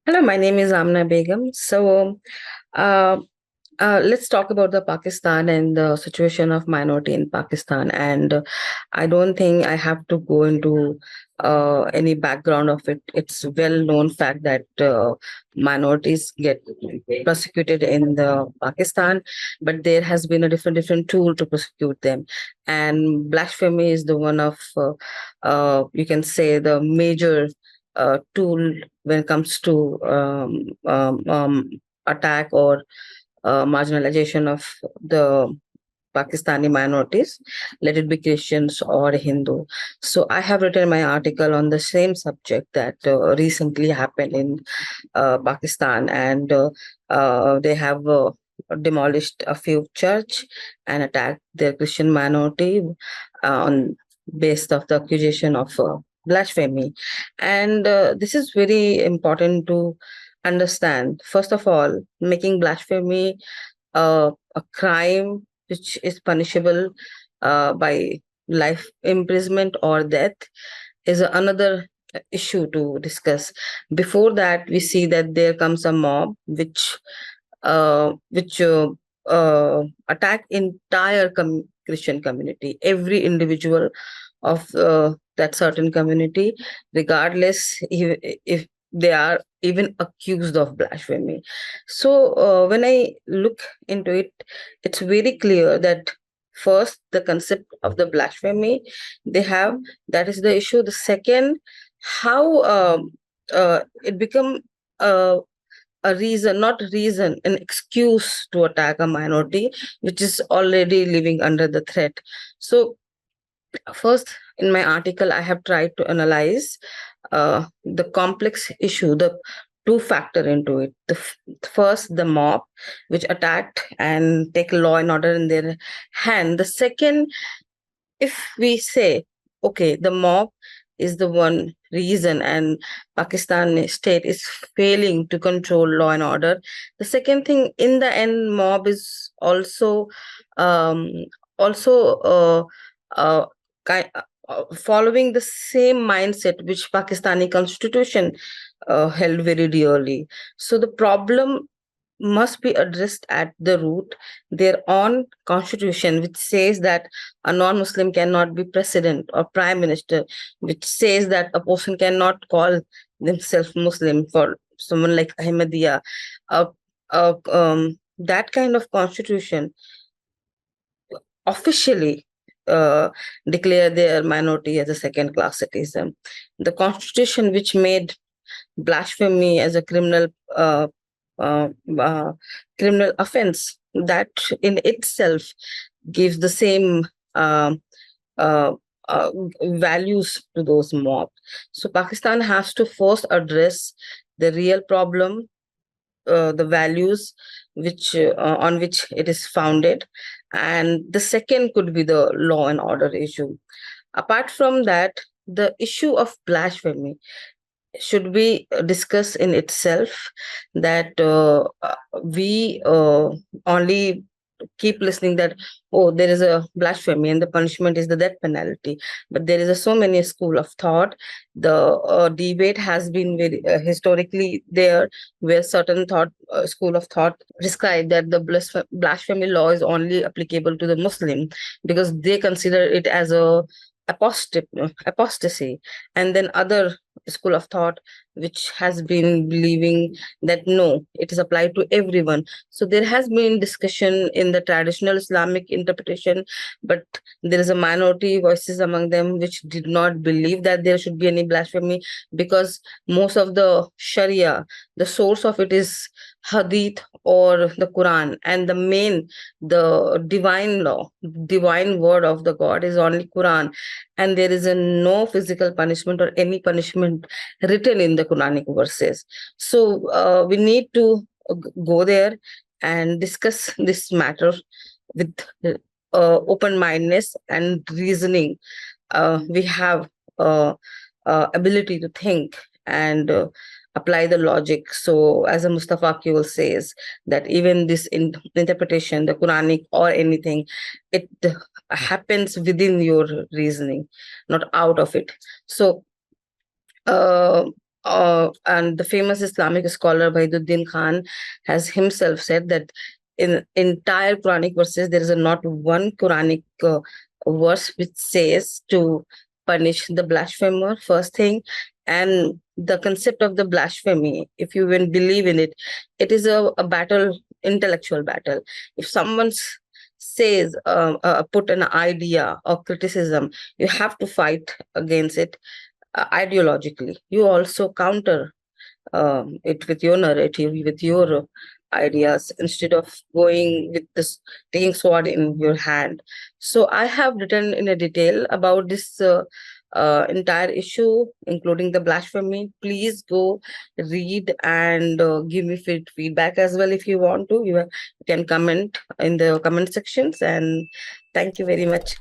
Hello, my name is Amna Begum. Uh, let's talk about the Pakistan and the situation of minority in Pakistan. And I don't think I have to go into any background of it. It's well known fact that minorities get persecuted in the Pakistan, but there has been a different tool to prosecute them. And blasphemy is the one of you can say the major tool when it comes to attack or marginalization of the Pakistani minorities, let it be Christians or Hindu. So I have written my article on the same subject that recently happened in Pakistan, and they have demolished a few church and attacked their Christian minority on based of the accusation of blasphemy. And this is very important to understand. First of all, making blasphemy a crime which is punishable by life imprisonment or death is another issue to discuss. Before that, we see that there comes a mob which attack entire Christian community, every individual of that certain community, regardless if they are even accused of blasphemy. So when I look into it, it's very clear that first the concept of the blasphemy they have, that is the issue. The second, how it become uh, a reason, not reason, an excuse to attack a minority which is already living under the threat. So first, in my article, I have tried to analyze the complex issue, the two factor into it. First, the mob, which attacked and take law and order in their hand. The second, if we say, okay, the mob is the one reason and Pakistan state is failing to control law and order. The second thing, in the end, mob is um, also uh, following the same mindset which Pakistani constitution held very dearly. So the problem must be addressed at the root. Their own constitution, which says that a non-Muslim cannot be president or prime minister, which says that a person cannot call themselves Muslim, for someone like Ahmadiyya. That kind of constitution officially declare their minority as a second-class citizen. The constitution which made blasphemy as a uh, uh, uh, criminal offense, that in itself gives the same uh, uh, values to those mobs. So Pakistan has to first address the real problem, the values which on which it is founded, and the second could be the law and order issue. Apart from that, the issue of blasphemy should be discussed in itself, that we only keep listening that, oh, there is a blasphemy and the punishment is the death penalty, but there is so many school of thought. The debate has been very historically there, where certain thought school of thought describe that the blasphemy law is only applicable to the Muslim because they consider it as a apostasy, and then other school of thought which has been believing that no, it is applied to everyone. So there has been discussion in the traditional Islamic interpretation, but there is a minority voices among them which did not believe that there should be any blasphemy, because most of the Sharia, the source of it is Hadith or the Quran, and the main, the divine law, divine word of the God is only Quran, and there is a no physical punishment or any punishment written in the Quranic verses. So we need to go there and discuss this matter with open mindedness and reasoning. We have ability to think and apply the logic. So, as a Mustafa Kemal says, that even this interpretation, the Quranic or anything, it happens within your reasoning, not out of it. So, uh, and the famous Islamic scholar Baiduddin Khan has himself said that in entire Quranic verses, there is not one Quranic verse which says to punish the blasphemer, first thing. And the concept of the blasphemy, if you even believe in it, it is a battle, intellectual battle. If someone says, put an idea or criticism, you have to fight against it ideologically. You also counter it with your narrative, with your ideas, instead of going with this, taking sword in your hand. So I have written in a detail about this entire issue, including the blasphemy. Please go read and give me feedback as well if you want to. You can comment in the comment sections. And thank you very much.